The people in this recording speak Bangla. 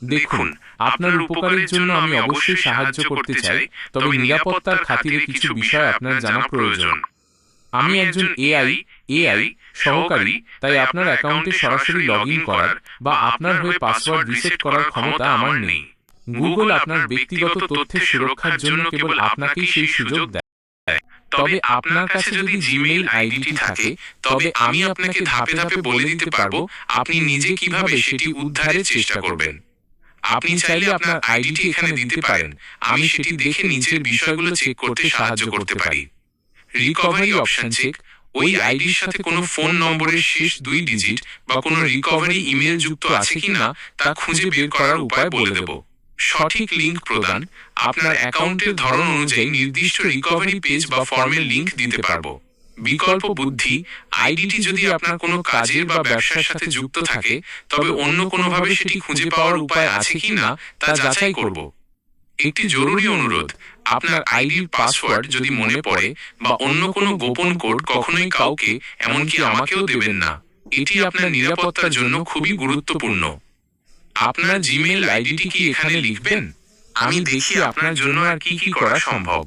দেখুন, আপনার উপকারের জন্য আমি অবশ্যই সাহায্য করতে চাই, তবে নিরাপত্তার খাতিরে কিছু বিষয় আপনার জানা প্রয়োজন। আমি একজন এআই সহকারী, তাই আপনার অ্যাকাউন্টে সরাসরি লগ ইন করার বা আপনার হয়ে পাসওয়ার্ড রিসেট করার ক্ষমতা আমার নেই। গুগল আপনার ব্যক্তিগত তথ্যের সুরক্ষার জন্য কেবল আপনাকেই সেই সুযোগ দেয়। তবে আপনার কাছে যদি জিমেইল আইডিটি থাকে, তবে আমি আপনাকে ধাপে ধাপে বলে দিতে পারবো আপনি নিজে কিভাবে সেটি উদ্ধারের চেষ্টা করবেন। আপনি চাইলে আপনার আইডিটি এখানে দিতে পারেন, আমি সেটি দেখে নিচের বিষয়গুলো চেক করতে সাহায্য করতে পারি। রিকভারি অপশন চেক, ওই আইডির সাথে কোনো ফোন নম্বরের শেষ 2 ডিজিট বা কোনো রিকভারি ইমেল যুক্ত আছে কিনা তা খুঁজে বের করার উপায় বলে দেব। সঠিক লিঙ্ক প্রদান, আপনার অ্যাকাউন্টের ধরন অনুযায়ী নির্দিষ্ট রিকভারি পেজ বা ফর্মের লিঙ্ক দিতে পারবো। বিকল্প বুদ্ধি, আইডিটি যদি আপনার কোনো কাজের বা ব্যবসার সাথে যুক্ত থাকে, তবে অন্য কোনোভাবে সেটি খুঁজে পাওয়ার উপায় আছে কিনা তা যাচাই করব। একটি জরুরি অনুরোধ, আপনার আইডির পাসওয়ার্ড যদি মনে পড়ে বা অন্য কোনো গোপন কোড কখনোই কাউকে, এমনকি আমাকেও দেবেন না। এটি আপনার নিরাপত্তার জন্য খুবই গুরুত্বপূর্ণ। আপনার জিমেইল আইডিটি কি এখানে লিখবেন? আমি দেখি আপনার জন্য আর কি কি করা সম্ভব।